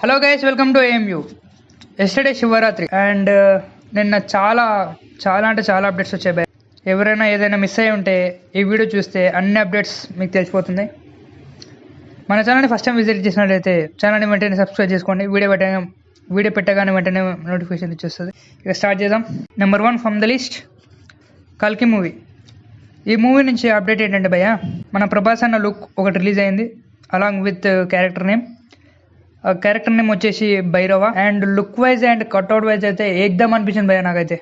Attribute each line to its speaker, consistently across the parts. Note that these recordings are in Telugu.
Speaker 1: Hello guys, welcome to AMU. Yesterday Shivaratri and నిన్న చాలా చాలా అంటే చాలా అప్డేట్స్ వచ్చాయి భయ్. ఎవరైనా ఏదైనా మిస్ అయ్యి ఉంటే ఈ వీడియో చూస్తే అన్ని అప్డేట్స్ మీకు తెలిసిపోతుంది. మన ఛానల్ని ఫస్ట్ టైం విజిట్ చేసినట్లయితే ఛానల్ని వెంటనే సబ్స్క్రైబ్ చేసుకోండి. వీడియో పెట్టగానే వెంటనే నోటిఫికేషన్ ఇచ్చేస్తుంది. ఇక స్టార్ట్ చేద్దాం. నెంబర్ 1 ఫ్రమ్ ద లిస్ట్, కల్కి మూవీ. ఈ మూవీ నుంచి అప్డేట్ ఏంటంటే భయ్య, మన ప్రభాస్ అన్న లుక్ ఒకటి రిలీజ్ అయింది అలాంగ్ విత్ క్యారెక్టర్ నేమ్. ఆ క్యారెక్టర్ నేమ్ వచ్చేసి Bhairava. And look wise and cutout wise అయితే ఏకదమ్ అనిపించింది భయ్య నాకైతే.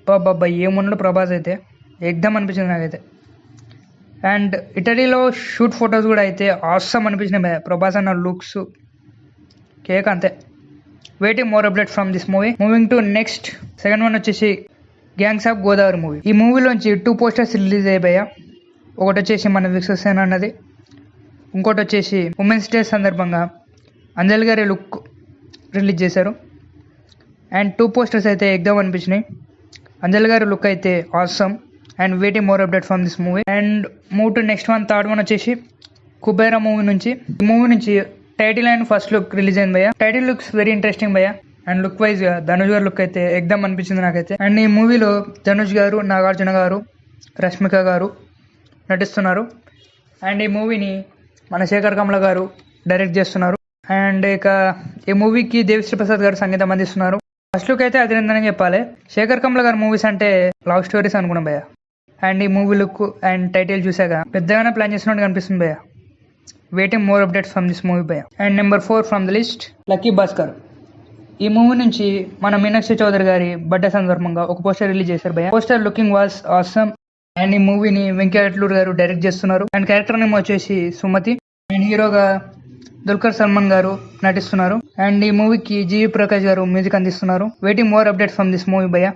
Speaker 1: బాబా ఏమున్నాడు ప్రభాస్ అయితే ఏకదమ్ అనిపించింది నాకైతే. అండ్ ఇటలీలో షూట్ ఫొటోస్ కూడా అయితే ఆసమ్ అనిపించినాయి భయ్య. ప్రభాస్ అన్న లుక్స్ కేక్ అంతే. Waiting more update from this movie. Moving to next, second one వచ్చేసి గ్యాంగ్స్ ఆఫ్ గోదావరి మూవీ. ఈ మూవీలోంచి 2 పోస్టర్స్ రిలీజ్ అయ్యాయి. ఒకటి వచ్చేసి మన విశ్వసేన అన్నది, ఇంకోటి వచ్చేసి ఉమెన్స్ డే సందర్భంగా అంజలి గారి లుక్ రిలీజ్ చేశారు. అండ్ 2 పోస్టర్స్ అయితే ఎగ్దాం అనిపించినాయి. అంజలి గారి లుక్ అయితే awesome. And waiting more update from this movie. And move to next one, third one వచ్చేసి కుబేరా మూవీ నుంచి. ఈ మూవీ నుంచి title and first look release అయింది భయ్య. టైటిల్ లుక్స్ వెరీ ఇంట్రెస్టింగ్ భయ్య. అండ్ లుక్ వైజ్ గా ధనుష్ గారి లుక్ అయితే ఎగ్దాం అనిపించింది నాకైతే. అండ్ ఈ మూవీలో ధనుష్ గారు, నాగార్జున గారు, రష్మిక గారు నటిస్తున్నారు. అండ్ ఈ మూవీని మన శేఖర్ కమల గారు డైరెక్ట్ చేస్తున్నారు. అండ్ ఇక ఈ మూవీకి దేవిశ్రీ ప్రసాద్ గారు సంగీతం అందిస్తున్నారు. ఫస్ట్ లుక్ అయితే అదిరిందని చెప్పాలి. శేఖర్ కమల గారు మూవీస్ అంటే లవ్ స్టోరీస్ అనుకున్నాం భయ్య. అండ్ ఈ మూవీ లుక్ అండ్ టైటిల్ చూసాక పెద్దగానే ప్లాన్ చేసినట్టు కనిపిస్తుంది భయ్య. Waiting more updates from this movie భయ్య. And number 4 from the list, lucky Bhaskar. ఈ మూవీ నుంచి మన మీనాక్షి చౌదరి గారి బర్త్డే సందర్భంగా ఒక పోస్టర్ రిలీజ్ చేశారు భయ్య. Poster looking was awesome. And ఈ మూవీని వెంకటేశ్వర గారు డైరెక్ట్ చేస్తున్నారు. అండ్ క్యారెక్టర్ నేమ్ వచ్చేసి సుమతి. అండ్ హీరోగా దుల్కర్ సల్మాన్ గారు నటిస్తున్నారు. అండ్ ఈ మూవీకి జీవి ప్రకాష్ గారు మ్యూజిక్ అందిస్తున్నారు. Waiting more update from this movie భయ్య.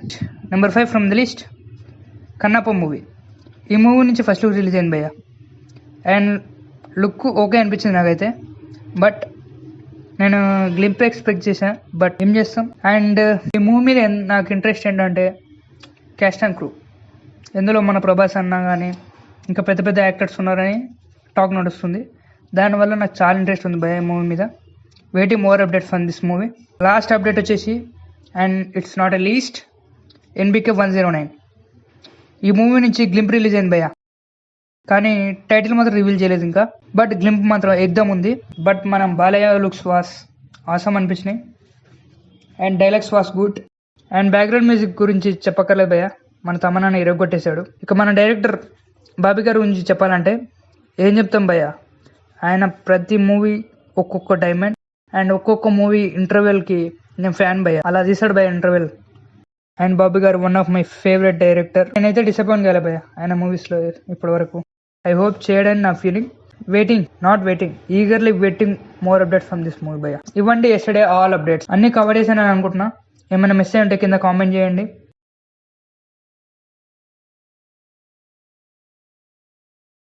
Speaker 1: Number 5 from the list, Kannappa movie. ఈ మూవీ నుంచి ఫస్ట్ లుక్ రిలీజ్ అయింది భయ్య. అండ్ లుక్ ఓకే అనిపించింది నాకైతే. బట్ నేను గ్లింప్ ఎక్స్పెక్ట్ చేశాను, బట్ ఏం చేస్తాం. అండ్ ఈ మూవీ మీద నాకు ఇంట్రెస్ట్ ఏంటంటే క్యాస్ట్ అండ్ క్రూ. ఇందులో మన ప్రభాస్ అన్న కానీ ఇంకా పెద్ద పెద్ద యాక్టర్స్ ఉన్నారని టాక్ నడుస్తుంది. దానివల్ల నాకు చాలా ఇంట్రెస్ట్ ఉంది భయ మూవీ మీద. Waiting more update from this movie. Last update వచ్చేసి, and it's not a least, NBK 109. ఈ మూవీ నుంచి గ్లింప్ రిలీజ్ అయింది భయ్య. కానీ టైటిల్ మాత్రం రివీల్ చేయలేదు ఇంకా. బట్ గ్లింప్ మాత్రం ఎగ్దమ్ ఉంది. బట్ మనం బాలయ్య లుక్స్ వాస్ ఆసమ్ అనిపించినాయి. And dialogues was good. And background music గురించి చెప్పక్కర్లేదు భయ్య, మన తమన్నాన్ని ఇరగొట్టేశాడు. ఇక మన డైరెక్టర్ బాబీ గారి గురించి చెప్పాలంటే ఏం చెప్తాం భయ్య. ఆయన ప్రతి మూవీ ఒక్కొక్క డైమండ్. అండ్ ఒక్కొక్క మూవీ ఇంటర్వెల్కి నేను ఫ్యాన్ భయ్య. అలా తీసాడు భయ్య ఇంటర్వెల్. అండ్ బాబీ గారు one of my favourite director. నేనైతే డిసప్పాయింట్ కాలే భయ్య ఆయన మూవీస్లో ఇప్పటి వరకు. ఐ హోప్ చేయడని నా feeling. Waiting, not waiting, eagerly waiting more updates from this movie భయ్య. ఇవ్వండి ఎస్టర్డే ఆల్ అప్డేట్స్ అన్ని కవర్ చేశానని అనుకుంటున్నా. ఏమైనా మిస్ అయ్యి ఉంటే కింద కామెంట్ చేయండి.